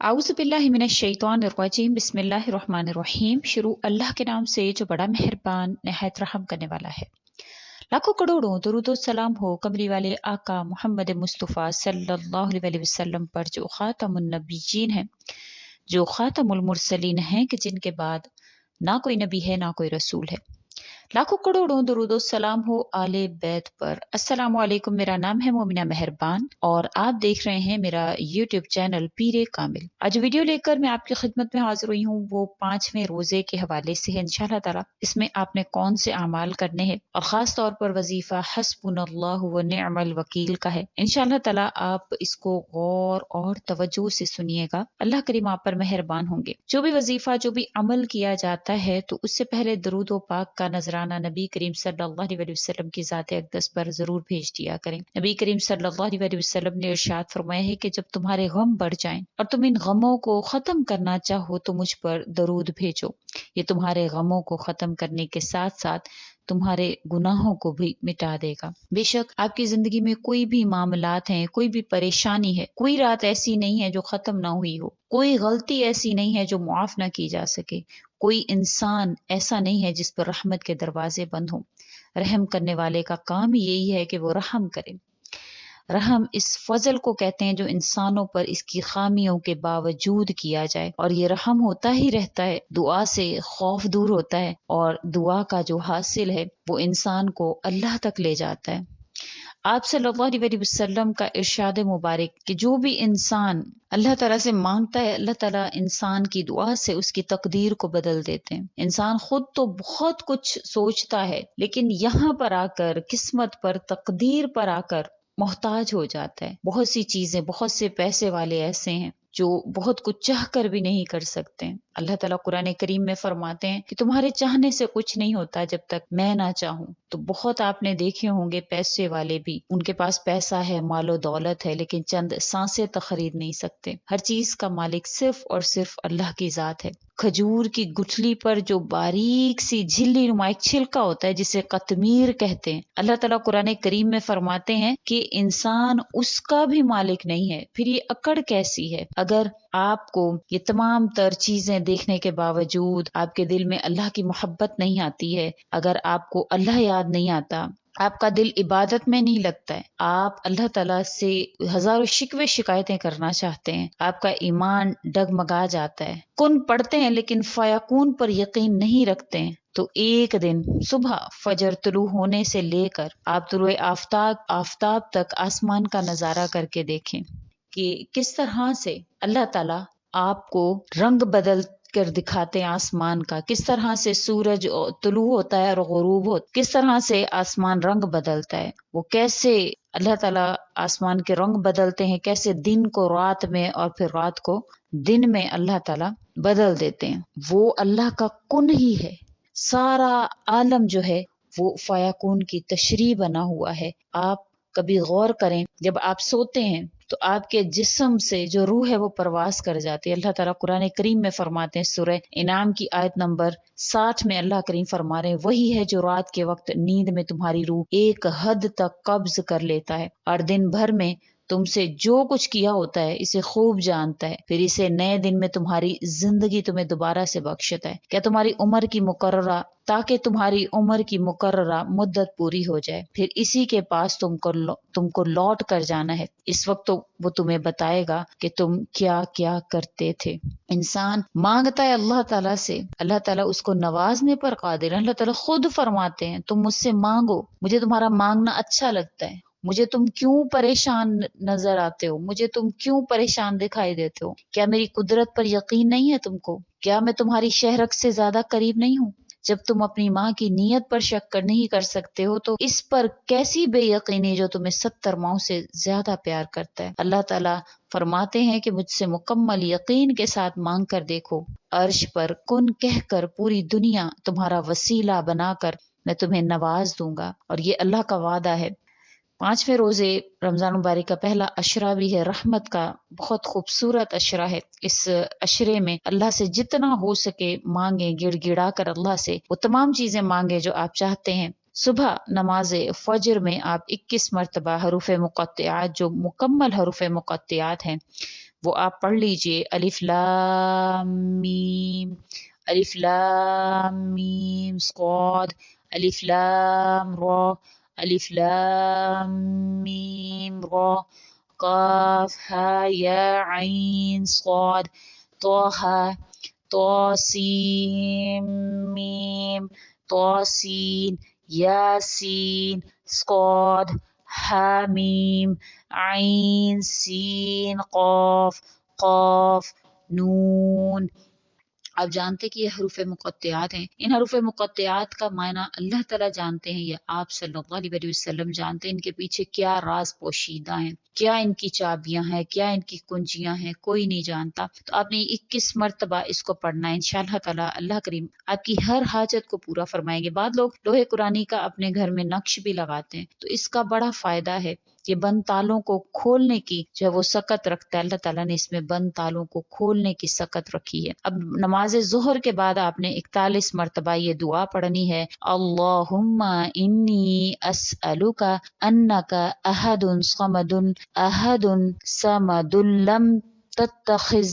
आउज़ुबिल्लाहिमिनश्शैतानिर्रजीम बिस्मिल्लाहिर्रहमानिर्रहीम। शुरू अल्लाह के नाम से जो बड़ा मेहरबान नहायत रहम करने वाला है। लाखों करोड़ों दरूद और सलाम हो कमली वाले आका मोहम्मद मुस्तफ़ा सल्लल्लाहु अलैहि वसल्लम पर, जो खातमुन नबीयीन हैं, जो खातमुल मुरसलीन हैं, कि जिनके बाद ना कोई नबी है ना कोई रसूल है। लाखों करोड़ों दरूद और सलाम हो आले बैत पर। अस्सलाम वालेकुम। मेरा नाम है मोमिना मेहरबान और आप देख रहे हैं मेरा यूट्यूब चैनल पीरे कामिल। आज वीडियो लेकर मैं आपकी खिदमत में हाजिर हुई हूँ, वो 5वें रोजे के हवाले से है इंशाअल्लाह ताला। इसमें आपने कौन से अमाल करने हैं और खास तौर पर वजीफा हस्बुनल्लाहु व निअमल वकील का है। इंशाअल्लाह ताला आप इसको गौर और तवज्जो से सुनिएगा, अल्लाह करीम आप पर मेहरबान होंगे। जो भी वजीफा, जो भी अमल किया जाता है, तो उससे पहले दरूद व पाक का नजराना नबी करीम सल्लल्लाहु अलैहि वसल्लम की ज़ात अक़दस पर जरूर भेज दिया करें। नबी करीम सल्लल्लाहु अलैहि वसल्लम ने इरशाद फरमाया है कि जब तुम्हारे गम बढ़ जाएं और तुम इन गमों को खत्म करना चाहो तो मुझ पर दरूद भेजो। ये तुम्हारे गमों को खत्म करने के साथ साथ तुम्हारे गुनाहों को भी मिटा देगा। बेशक आपकी जिंदगी में कोई भी मामलात हैं, कोई भी परेशानी है, कोई रात ऐसी नहीं है जो खत्म ना हुई हो, कोई गलती ऐसी नहीं है जो मुआफ ना की जा सके, कोई इंसान ऐसा नहीं है जिस पर रहमत के दरवाजे बंद हों। रहम करने वाले का काम यही है कि वो रहम करे। रहम इस फजल को कहते हैं जो इंसानों पर इसकी खामियों के बावजूद किया जाए, और ये रहम होता ही रहता है। दुआ से खौफ दूर होता है और दुआ का जो हासिल है वो इंसान को अल्लाह तक ले जाता है। आप सल्लल्लाहु अलैहि वसल्लम का इरशाद मुबारक कि जो भी इंसान अल्लाह ताला से मांगता है, अल्लाह ताला इंसान की दुआ से उसकी तकदीर को बदल देते हैं। इंसान खुद तो बहुत कुछ सोचता है, लेकिन यहाँ पर आकर, किस्मत पर, तकदीर पर आकर मोहताज हो जाता है। बहुत सी चीजें, बहुत से पैसे वाले ऐसे हैं जो बहुत कुछ चाह कर भी नहीं कर सकते। अल्लाह ताला कुरान करीम में फरमाते हैं कि तुम्हारे चाहने से कुछ नहीं होता जब तक मैं ना चाहूं। तो बहुत आपने देखे होंगे पैसे वाले भी, उनके पास पैसा है, मालो दौलत है, लेकिन चंद सांसें तक खरीद नहीं सकते। हर चीज का मालिक सिर्फ और सिर्फ अल्लाह की जात है। खजूर की गुठली पर जो बारीक सी झिल्ली नुमा एक छिलका होता है जिसे कतमीर कहते हैं, अल्लाह ताला कुरान करीम में फरमाते हैं कि इंसान उसका भी मालिक नहीं है। फिर ये अकड़ कैसी है? अगर आपको ये तमाम तर चीजें देखने के बावजूद आपके दिल में अल्लाह की मोहब्बत नहीं आती है, अगर आपको अल्लाह याद नहीं आता, आपका दिल इबादत में नहीं लगता है, आप अल्लाह ताला से हजारों शिकवे शिकायतें करना चाहते हैं, आपका ईमान डगमगा जाता है, कुन पढ़ते हैं लेकिन फयाकून पर यकीन नहीं रखते हैं, तो एक दिन सुबह फजर तुलू होने से लेकर आप तुलुए आफताब तक आसमान का नजारा करके देखें कि किस तरह से अल्लाह ताला आपको रंग बदल कर दिखाते हैं आसमान का। किस तरह से सूरज तुलू होता है और गुरूब होता है, किस तरह से आसमान रंग बदलता है, वो कैसे अल्लाह ताला आसमान के रंग बदलते हैं, कैसे दिन को रात में और फिर रात को दिन में अल्लाह ताला बदल देते हैं। वो अल्लाह का कुन ही है। सारा आलम जो है वो फयाकून की तशरीह बना हुआ है। आप कभी गौर करें, जब आप सोते हैं तो आपके जिस्म से जो रूह है वो परवास कर जाती है। अल्लाह ताला कुरान करीम में फरमाते हैं, सूरह इनाम की आयत नंबर 60 में अल्लाह करीम फरमा रहे हैं, वही है जो रात के वक्त नींद में तुम्हारी रूह एक हद तक कब्ज कर लेता है और दिन भर में तुमसे जो कुछ किया होता है इसे खूब जानता है, फिर इसे नए दिन में तुम्हारी जिंदगी तुम्हें दोबारा से बख्शता है। क्या तुम्हारी उम्र की मुकर्ररा, ताकि तुम्हारी उम्र की मुकर्ररा मुद्दत पूरी हो जाए, फिर इसी के पास तुमको लौट कर जाना है। इस वक्त तो वो तुम्हें बताएगा कि तुम क्या क्या करते थे। इंसान मांगता है अल्लाह ताला से, अल्लाह ताला उसको नवाजने पर कादिर है। अल्लाह ताला खुद फरमाते हैं, तुम मुझसे मांगो, मुझे तुम्हारा मांगना अच्छा लगता है। मुझे तुम क्यों परेशान नजर आते हो, मुझे तुम क्यों परेशान दिखाई देते हो? क्या मेरी कुदरत पर यकीन नहीं है तुमको? क्या मैं तुम्हारी शहरक से ज्यादा करीब नहीं हूँ? जब तुम अपनी माँ की नीयत पर शक नहीं कर सकते हो, तो इस पर कैसी बेयकीनी जो तुम्हें 70 माओं से ज्यादा प्यार करता है। अल्लाह ताला फरमाते हैं कि मुझसे मुकम्मल यकीन के साथ मांग कर देखो, अर्श पर कुन कहकर पूरी दुनिया तुम्हारा वसीला बनाकर मैं तुम्हें नवाज दूंगा। और ये अल्लाह का वादा है। 5वें रोजे रमजान मुबारक का पहला अशरा भी है, रहमत का बहुत खूबसूरत अशरा है। इस अशरे में अल्लाह से जितना हो सके मांगे, गिड़गिड़ा कर अल्लाह से वो तमाम चीजें मांगे जो आप चाहते हैं। सुबह नमाज फजर में आप 21 मरतबा हरूफ मुक़त्तिआत, जो मुकम्मल हरूफ मुक़त्तिआत हैं, وہ آپ پڑھ لیجئے الف لام میم صاد، الف لام را، الف لام میم را، قاف ہا یا عین صاد، طه طاسیم میم، طاسین یاسین صاد حامیم عین سین قاف قاف نون۔ آپ جانتے کہ یہ حروف مقطعات ہیں، ان حروف مقطعات کا معنی اللہ تعالیٰ جانتے ہیں یا آپ صلی اللہ علیہ وسلم جانتے ہیں ان کے پیچھے کیا راز پوشیدہ ہیں، کیا ان کی چابیاں ہیں، کیا ان کی کنجیاں ہیں، کوئی نہیں جانتا۔ تو آپ نے 21 مرتبہ اس کو پڑھنا ہے، انشاءاللہ تعالیٰ اللہ کریم آپ کی ہر حاجت کو پورا فرمائیں گے۔ بعض لوگ لوح قرآنی کا اپنے گھر میں نقش بھی لگاتے ہیں، تو اس کا بڑا فائدہ ہے، یہ بند تالوں کو کھولنے کی جو ہے وہ سکت رکھتا ہے، اللہ تعالیٰ نے اس میں بند تالوں کو کھولنے کی سکت رکھی ہے۔ اب نماز ظہر کے بعد آپ نے 41 مرتبہ یہ دعا پڑھنی ہے، اللہم انی اسألک انک احد صمد احد صمد لم تتخذ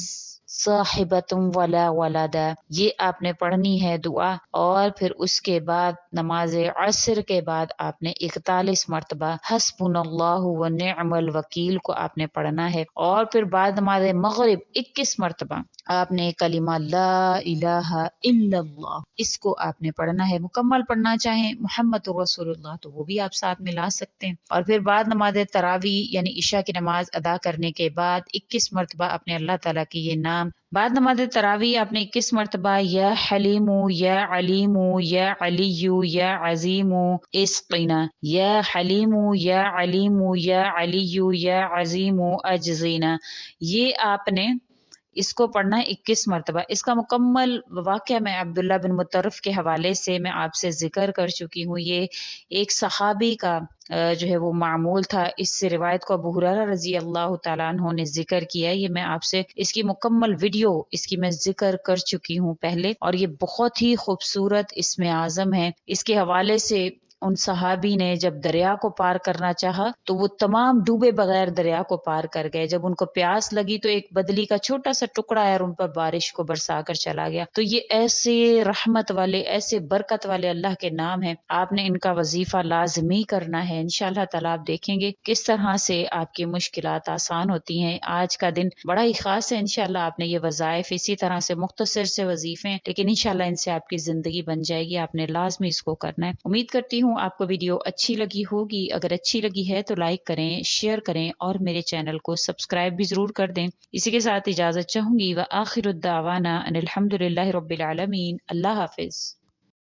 صاحبۃ ولا ولدا، یہ آپ نے پڑھنی ہے دعا، اور پھر اس کے بعد نماز عصر کے بعد آپ نے 41 مرتبہ حسبنا اللہ ونعم الوکیل کو آپ نے پڑھنا ہے، اور پھر بعد نماز مغرب 21 مرتبہ آپ نے کلمہ لا الہ الا اللہ اس کو آپ نے پڑھنا ہے۔ مکمل پڑھنا چاہیں محمد رسول اللہ تو وہ بھی آپ ساتھ میں لا سکتے ہیں، اور پھر بعد نماز تراویح یعنی عشاء کی نماز ادا کرنے کے بعد 21 مرتبہ اپنے اللہ تعالیٰ کی یہ نام، بعد نماز تراویح آپ نے 21 مرتبہ یا حلیم یا علیم یا علی یا عظیم اسقنا، یا حلیم یا علیم یا علی یا عظیم اجزینا، یہ آپ نے اس کو پڑھنا ہے 21 مرتبہ۔ اس کا مکمل واقعہ میں عبداللہ بن مطرف کے حوالے سے میں آپ سے ذکر کر چکی ہوں، یہ ایک صحابی کا جو ہے وہ معمول تھا، اس سے روایت کو ابو ہریرہ رضی اللہ تعالیٰ عنہ نے ذکر کیا ہے، یہ میں آپ سے اس کی مکمل ویڈیو اس کی میں ذکر کر چکی ہوں پہلے، اور یہ بہت ہی خوبصورت اسم اعظم ہے۔ اس کے حوالے سے ان صحابی نے جب دریا کو پار کرنا چاہا تو وہ تمام ڈوبے بغیر دریا کو پار کر گئے، جب ان کو پیاس لگی تو ایک بدلی کا چھوٹا سا ٹکڑا ہے اور ان پر بارش کو برسا کر چلا گیا۔ تو یہ ایسے رحمت والے، ایسے برکت والے اللہ کے نام ہیں، آپ نے ان کا وظیفہ لازمی کرنا ہے، انشاءاللہ تعالیٰ آپ دیکھیں گے کس طرح سے آپ کی مشکلات آسان ہوتی ہیں۔ آج کا دن بڑا ہی خاص ہے، انشاءاللہ آپ نے یہ وظائف اسی طرح سے مختصر سے وظیفے ہیں لیکن انشاءاللہ ان سے آپ کی زندگی بن جائے گی، آپ نے لازمی اس کو کرنا ہے۔ امید کرتی ہوں آپ کو ویڈیو اچھی لگی ہوگی، اگر اچھی لگی ہے تو لائک کریں، شیئر کریں اور میرے چینل کو سبسکرائب بھی ضرور کر دیں۔ اسی کے ساتھ اجازت چاہوں گی، وآخر الدعوانا ان الحمد للہ رب العالمین۔ اللہ حافظ۔